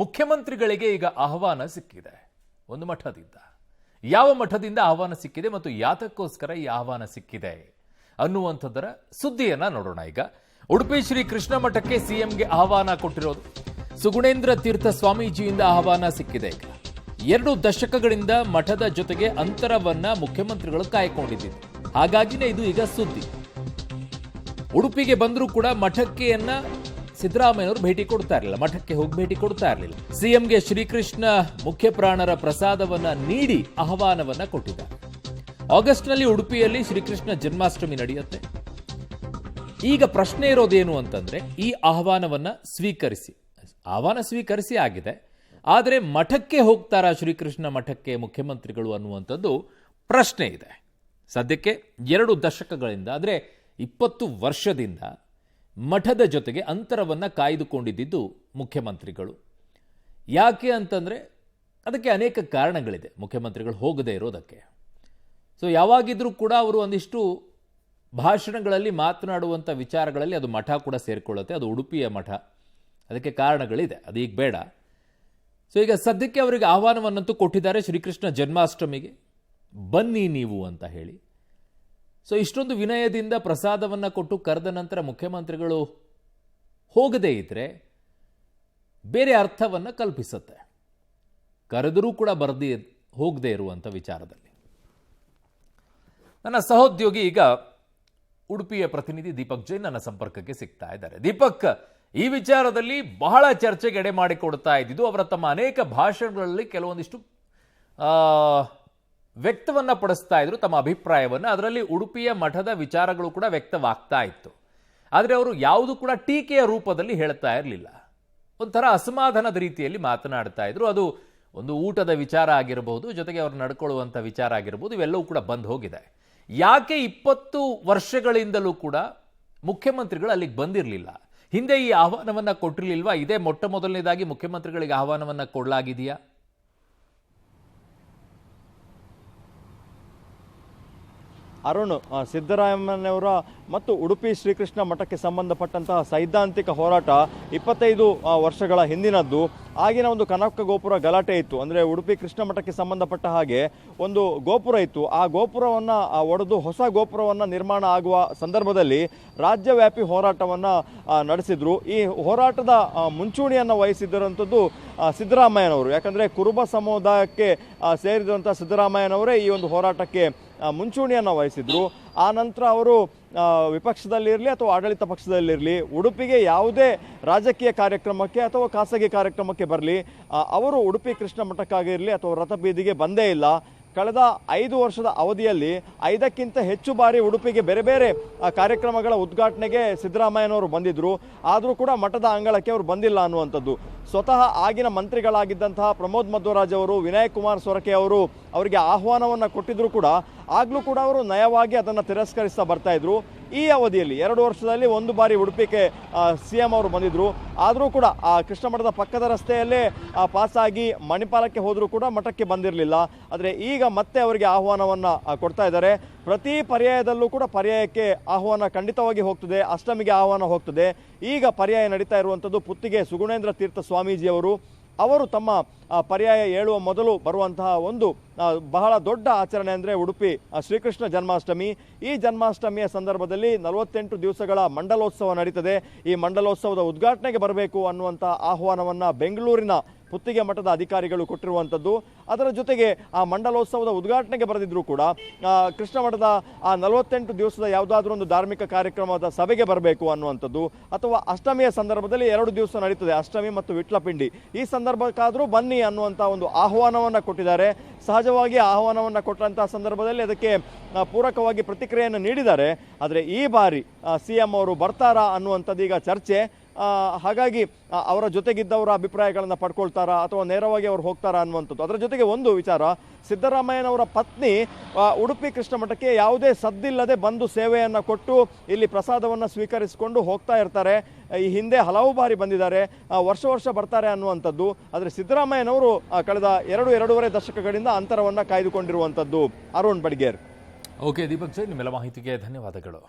ಮುಖ್ಯಮಂತ್ರಿಗಳಿಗೆ ಈಗ ಆಹ್ವಾನ ಸಿಕ್ಕಿದೆ ಒಂದು ಮಠದಿಂದ. ಯಾವ ಮಠದಿಂದ ಆಹ್ವಾನ ಸಿಕ್ಕಿದೆ ಮತ್ತು ಯಾತಕ್ಕೋಸ್ಕರ ಈ ಆಹ್ವಾನ ಸಿಕ್ಕಿದೆ ಅನ್ನುವಂಥದ್ದರ ಸುದ್ದಿಯನ್ನ ನೋಡೋಣ. ಈಗ ಉಡುಪಿ ಶ್ರೀ ಕೃಷ್ಣ ಮಠಕ್ಕೆ ಸಿಎಂಗೆ ಆಹ್ವಾನ ಕೊಟ್ಟಿರೋದು ಸುಗುಣೇಂದ್ರ ತೀರ್ಥ ಸ್ವಾಮೀಜಿಯಿಂದ ಆಹ್ವಾನ ಸಿಕ್ಕಿದೆ. ಈಗ 2 ದಶಕಗಳಿಂದ ಮಠದ ಜೊತೆಗೆ ಅಂತರವನ್ನ ಮುಖ್ಯಮಂತ್ರಿಗಳು ಕಾಯ್ಕೊಂಡಿದ್ದಿದ್ದು, ಹಾಗಾಗಿನೇ ಇದು ಈಗ ಸುದ್ದಿ. ಉಡುಪಿಗೆ ಬಂದರೂ ಕೂಡ ಮಠಕ್ಕೆಯನ್ನ ಸಿದ್ದರಾಮಯ್ಯನವರು ಭೇಟಿ ಕೊಡ್ತಾ ಇರಲಿಲ್ಲ, ಮಠಕ್ಕೆ ಹೋಗಿ ಭೇಟಿ ಕೊಡ್ತಾ ಇರಲಿಲ್ಲ. ಸಿಎಂಗೆ ಶ್ರೀಕೃಷ್ಣ ಮುಖ್ಯ ಪ್ರಾಣರ ಪ್ರಸಾದವನ್ನ ನೀಡಿ ಆಹ್ವಾನವನ್ನ ಕೊಟ್ಟಿದ್ದಾರೆ. ಆಗಸ್ಟ್ನಲ್ಲಿ ಉಡುಪಿಯಲ್ಲಿ ಶ್ರೀಕೃಷ್ಣ ಜನ್ಮಾಷ್ಟಮಿ ನಡೆಯುತ್ತೆ. ಈಗ ಪ್ರಶ್ನೆ ಇರೋದೇನು ಅಂತಂದ್ರೆ, ಈ ಆಹ್ವಾನ ಸ್ವೀಕರಿಸಿ ಆಗಿದೆ, ಆದರೆ ಮಠಕ್ಕೆ ಹೋಗ್ತಾರಾ ಶ್ರೀಕೃಷ್ಣ ಮಠಕ್ಕೆ ಮುಖ್ಯಮಂತ್ರಿಗಳು ಅನ್ನುವಂಥದ್ದು ಪ್ರಶ್ನೆ ಇದೆ. ಸದ್ಯಕ್ಕೆ 2 ದಶಕಗಳಿಂದ ಅಂದರೆ 20 ವರ್ಷದಿಂದ ಮಠದ ಜೊತೆಗೆ ಅಂತರವನ್ನ ಕಾಯ್ದುಕೊಂಡಿದ್ದು ಮುಖ್ಯಮಂತ್ರಿಗಳು. ಯಾಕೆ ಅಂತಂದ್ರೆ ಅದಕ್ಕೆ ಅನೇಕ ಕಾರಣಗಳಿದೆ ಮುಖ್ಯಮಂತ್ರಿಗಳು ಹೋಗದೇ ಇರೋದಕ್ಕೆ. ಸೊ ಯಾವಾಗಿದ್ರೂ ಕೂಡ ಅವರು ಒಂದಿಷ್ಟು ಭಾಷಣಗಳಲ್ಲಿ ಮಾತನಾಡುವಂಥ ವಿಚಾರಗಳಲ್ಲಿ ಅದು ಮಠ ಕೂಡ ಸೇರಿಕೊಳ್ಳುತ್ತೆ. ಅದು ಉಡುಪಿಯ ಮಠ, ಅದಕ್ಕೆ ಕಾರಣಗಳಿದೆ, ಅದು ಈಗ ಬೇಡ. ಸೊ ಈಗ ಸದ್ಯಕ್ಕೆ ಅವರಿಗೆ ಆಹ್ವಾನವನ್ನಂತೂ ಕೊಟ್ಟಿದ್ದಾರೆ ಶ್ರೀಕೃಷ್ಣ ಜನ್ಮಾಷ್ಟಮಿಗೆ ಬನ್ನಿ ನೀವು ಅಂತ ಹೇಳಿ. ಸೊ ಇಷ್ಟೊಂದು ವಿನಯದಿಂದ ಪ್ರಸಾದವನ್ನ ಕೊಟ್ಟು ಕರೆದ ನಂತರ ಮುಖ್ಯಮಂತ್ರಿಗಳು ಹೋಗದೇ ಇದ್ರೆ ಬೇರೆ ಅರ್ಥವನ್ನ ಕಲ್ಪಿಸುತ್ತೆ, ಕರೆದರೂ ಕೂಡ ಹೋಗದೇ ಇರುವಂಥ ವಿಚಾರದಲ್ಲಿ. ನನ್ನ ಸಹೋದ್ಯೋಗಿ ಈಗ ಉಡುಪಿಯ ಪ್ರತಿನಿಧಿ ದೀಪಕ್ ಜೈನ್ ನನ್ನ ಸಂಪರ್ಕಕ್ಕೆ ಸಿಗ್ತಾ ಇದ್ದಾರೆ. ದೀಪಕ್, ಈ ವಿಚಾರದಲ್ಲಿ ಬಹಳ ಚರ್ಚೆಗೆ ಎಡೆ ಮಾಡಿಕೊಡ್ತಾ ಇದ್ದಿದ್ದು ಅವರ ತಮ್ಮ ಅನೇಕ ಭಾಷಣಗಳಲ್ಲಿ ಕೆಲವೊಂದಿಷ್ಟು ವ್ಯಕ್ತವನ್ನ ಪಡಿಸ್ತಾ ಇದ್ರು ತಮ್ಮ ಅಭಿಪ್ರಾಯವನ್ನ. ಅದರಲ್ಲಿ ಉಡುಪಿಯ ಮಠದ ವಿಚಾರಗಳು ಕೂಡ ವ್ಯಕ್ತವಾಗ್ತಾ ಇತ್ತು, ಆದರೆ ಅವರು ಯಾವುದು ಕೂಡ ಟೀಕೆಯ ರೂಪದಲ್ಲಿ ಹೇಳ್ತಾ ಇರಲಿಲ್ಲ. ಒಂಥರ ಅಸಮಾಧಾನದ ರೀತಿಯಲ್ಲಿ ಮಾತನಾಡ್ತಾ ಇದ್ರು. ಅದು ಒಂದು ಊಟದ ವಿಚಾರ ಆಗಿರಬಹುದು, ಜೊತೆಗೆ ಅವರು ನಡ್ಕೊಳ್ಳುವಂಥ ವಿಚಾರ ಆಗಿರಬಹುದು, ಇವೆಲ್ಲವೂ ಕೂಡ ಬಂದ್ ಹೋಗಿದೆ. ಯಾಕೆ 20 ವರ್ಷಗಳಿಂದಲೂ ಕೂಡ ಮುಖ್ಯಮಂತ್ರಿಗಳು ಅಲ್ಲಿಗೆ ಬಂದಿರಲಿಲ್ಲ? ಹಿಂದೆ ಈ ಆಹ್ವಾನವನ್ನ ಕೊಟ್ಟಿರ್ಲಿಲ್ವಾ? ಇದೇ ಮೊಟ್ಟ ಮೊದಲನೇದಾಗಿ ಮುಖ್ಯಮಂತ್ರಿಗಳಿಗೆ ಆಹ್ವಾನವನ್ನ ಕೊಡಲಾಗಿದೆಯಾ? ಅರುಣ್, ಸಿದ್ದರಾಮಯ್ಯನವರ ಮತ್ತು ಉಡುಪಿ ಶ್ರೀಕೃಷ್ಣ ಮಠಕ್ಕೆ ಸಂಬಂಧಪಟ್ಟಂತಹ ಸೈದ್ಧಾಂತಿಕ ಹೋರಾಟ 25 ವರ್ಷಗಳ ಹಿಂದಿನದ್ದು. ಆಗಿನ ಒಂದು ಕನಕ ಗೋಪುರ ಗಲಾಟೆ ಇತ್ತು. ಅಂದರೆ ಉಡುಪಿ ಕೃಷ್ಣ ಮಠಕ್ಕೆ ಸಂಬಂಧಪಟ್ಟ ಹಾಗೆ ಒಂದು ಗೋಪುರ ಇತ್ತು. ಆ ಗೋಪುರವನ್ನು ಒಡೆದು ಹೊಸ ಯಾಪುರವನ್ನು ನಿರ್ಮಾಣ ಆಗುವ ಸಂದರ್ಭದಲ್ಲಿ ರಾಜ್ಯವ್ಯಾಪಿ ಹೋರಾಟವನ್ನು ನಡೆಸಿದ್ರು. ಈ ಹೋರಾಟದ ಮುಂಚೂಣಿಯನ್ನು ವಹಿಸಿದ್ದಂಥದ್ದು ಸಿದ್ದರಾಮಯ್ಯನವರು. ಯಾಕಂದರೆ ಕುರುಬ ಸಮುದಾಯಕ್ಕೆ ಸೇರಿದಂಥ ಸಿದ್ದರಾಮಯ್ಯನವರೇ ಈ ಒಂದು ಹೋರಾಟಕ್ಕೆ ಮುಂಚೂಣಿಯನ್ನು ವಹಿಸಿದ್ರು. ಆ ನಂತರ ಅವರು ವಿಪಕ್ಷದಲ್ಲಿರಲಿ ಅಥವಾ ಆಡಳಿತ ಪಕ್ಷದಲ್ಲಿರಲಿ ಉಡುಪಿಗೆ ಯಾವುದೇ ರಾಜಕೀಯ ಕಾರ್ಯಕ್ರಮಕ್ಕೆ ಅಥವಾ ಖಾಸಗಿ ಕಾರ್ಯಕ್ರಮಕ್ಕೆ ಬರಲಿ, ಅವರು ಉಡುಪಿ ಕೃಷ್ಣ ಮಠಕ್ಕಾಗಿರಲಿ ಅಥವಾ ರಥಬೀದಿಗೆ ಬಂದೇ ಇಲ್ಲ. ಕಳೆದ 5 ವರ್ಷದ ಅವಧಿಯಲ್ಲಿ 5ಕ್ಕಿಂತ ಹೆಚ್ಚು ಬಾರಿ ಉಡುಪಿಗೆ ಬೇರೆ ಬೇರೆ ಕಾರ್ಯಕ್ರಮಗಳ ಉದ್ಘಾಟನೆಗೆ ಸಿದ್ದರಾಮಯ್ಯನವರು ಬಂದಿದ್ದರು. ಆದರೂ ಕೂಡ ಮಠದ ಅಂಗಳಕ್ಕೆ ಅವರು ಬಂದಿಲ್ಲ ಅನ್ನುವಂಥದ್ದು. ಸ್ವತಃ ಆಗಿನ ಮಂತ್ರಿಗಳಾಗಿದ್ದಂತಹ ಪ್ರಮೋದ್ ಮಧ್ವರಾಜ್ ಅವರು, ವಿನಯ್ ಕುಮಾರ್ ಸೊರಕೆ ಅವರು ಅವರಿಗೆ ಆಹ್ವಾನವನ್ನು ಕೊಟ್ಟಿದ್ರು ಕೂಡ ಆಗಲೂ ಕೂಡ ಅವರು ನಯವಾಗಿ ಅದನ್ನು ತಿರಸ್ಕರಿಸ್ತಾ ಬರ್ತಾ ಇದ್ರು. ಈ ಅವಧಿಯಲ್ಲಿ 2 ವರ್ಷದಲ್ಲಿ 1 ಬಾರಿ ಉಡುಪಿಗೆ ಸಿಎಂ ಅವರು ಬಂದಿದ್ರು. ಆದರೂ ಕೂಡ ಆ ಕೃಷ್ಣ ಮಠದ ಪಕ್ಕದ ರಸ್ತೆಯಲ್ಲೇ ಪಾಸಾಗಿ ಮಣಿಪಾಲಕ್ಕೆ ಹೋದರೂ ಕೂಡ ಮಠಕ್ಕೆ ಬಂದಿರಲಿಲ್ಲ. ಆದರೆ ಈಗ ಮತ್ತೆ ಅವರಿಗೆ ಆಹ್ವಾನವನ್ನು ಕೊಡ್ತಾ ಇದ್ದಾರೆ. ಪ್ರತಿ ಪರ್ಯಾಯದಲ್ಲೂ ಕೂಡ ಪರ್ಯಾಯಕ್ಕೆ ಆಹ್ವಾನ ಖಂಡಿತವಾಗಿ ಹೋಗ್ತದೆ, ಅಷ್ಟಮಿಗೆ ಆಹ್ವಾನ ಹೋಗ್ತದೆ. ಈಗ ಪರ್ಯಾಯ ನಡೀತಾ ಇರುವಂಥದ್ದು ಪುತ್ತಿಗೆ ಸುಗುಣೇಂದ್ರ ತೀರ್ಥ ಸ್ವಾಮೀಜಿಯವರು. ಅವರು ತಮ್ಮ ಪರ್ಯಾಯ ಹೇಳುವ ಮೊದಲು ಬರುವಂತಹ ಒಂದು ಬಹಳ ದೊಡ್ಡ ಆಚರಣೆ ಅಂದರೆ ಉಡುಪಿ ಶ್ರೀಕೃಷ್ಣ ಜನ್ಮಾಷ್ಟಮಿ. ಈ ಜನ್ಮಾಷ್ಟಮಿಯ ಸಂದರ್ಭದಲ್ಲಿ 48 ದಿವಸಗಳ ಮಂಡಲೋತ್ಸವ ನಡೀತದೆ. ಈ ಮಂಡಲೋತ್ಸವದ ಉದ್ಘಾಟನೆಗೆ ಬರಬೇಕು ಅನ್ನುವಂಥ ಆಹ್ವಾನವನ್ನು ಬೆಂಗಳೂರಿನ ಪುತ್ತಿಗೆ ಮಠದ ಅಧಿಕಾರಿಗಳು ಕೊಟ್ಟಿರುವಂಥದ್ದು. ಅದರ ಜೊತೆಗೆ ಆ ಮಂಡಲೋತ್ಸವದ ಉದ್ಘಾಟನೆಗೆ ಬರೆದಿದ್ರು ಕೂಡ ಕೃಷ್ಣ ಮಠದ ಆ 48 ದಿವಸದ ಯಾವುದಾದ್ರೂ ಒಂದು ಧಾರ್ಮಿಕ ಕಾರ್ಯಕ್ರಮದ ಸಭೆಗೆ ಬರಬೇಕು ಅನ್ನುವಂಥದ್ದು, ಅಥವಾ ಅಷ್ಟಮಿಯ ಸಂದರ್ಭದಲ್ಲಿ 2 ದಿವಸ ನಡೀತದೆ, ಅಷ್ಟಮಿ ಮತ್ತು ವಿಟ್ಲಪಿಂಡಿ. ಈ ಸಂದರ್ಭಕ್ಕಾದರೂ ಬನ್ನಿ ಅನ್ನುವಂಥ ಒಂದು ಆಹ್ವಾನವನ್ನು ಕೊಟ್ಟಿದ್ದಾರೆ. ಸಹಜವಾಗಿ ಆಹ್ವಾನವನ್ನು ಕೊಟ್ಟಂತಹ ಸಂದರ್ಭದಲ್ಲಿ ಅದಕ್ಕೆ ಪೂರಕವಾಗಿ ಪ್ರತಿಕ್ರಿಯೆಯನ್ನು ನೀಡಿದ್ದಾರೆ. ಆದರೆ ಈ ಬಾರಿ ಸಿಎಂ ಅವರು ಬರ್ತಾರಾ ಅನ್ನುವಂಥದ್ದು ಈಗ ಚರ್ಚೆ. ಹಾಗಾಗಿ ಅವರ ಜೊತೆಗಿದ್ದವರ ಅಭಿಪ್ರಾಯಗಳನ್ನು ಪಡ್ಕೊಳ್ತಾರಾ ಅಥವಾ ನೇರವಾಗಿ ಅವರು ಹೋಗ್ತಾರಾ ಅನ್ನುವಂಥದ್ದು. ಅದರ ಜೊತೆಗೆ ಒಂದು ವಿಚಾರ, ಸಿದ್ದರಾಮಯ್ಯನವರ ಪತ್ನಿ ಉಡುಪಿ ಕೃಷ್ಣ ಮಠಕ್ಕೆ ಯಾವುದೇ ಸದ್ದಿಲ್ಲದೆ ಬಂದು ಸೇವೆಯನ್ನು ಕೊಟ್ಟು ಇಲ್ಲಿ ಪ್ರಸಾದವನ್ನು ಸ್ವೀಕರಿಸಿಕೊಂಡು ಹೋಗ್ತಾ ಇರ್ತಾರೆ. ಈ ಹಿಂದೆ ಹಲವು ಬಾರಿ ಬಂದಿದ್ದಾರೆ, ವರ್ಷ ಬರ್ತಾರೆ ಅನ್ನುವಂಥದ್ದು. ಆದರೆ ಸಿದ್ದರಾಮಯ್ಯನವರು ಕಳೆದ 2.5 ದಶಕಗಳಿಂದ ಅಂತರವನ್ನು ಕಾಯ್ದುಕೊಂಡಿರುವಂಥದ್ದು. ಅರುಣ್ ಬಡಿಗೇರ್. ಓಕೆ ದೀಪಕ್ ಜೈನ್, ನಿಮ್ಮೆಲ್ಲ ಮಾಹಿತಿಗೆ ಧನ್ಯವಾದಗಳು.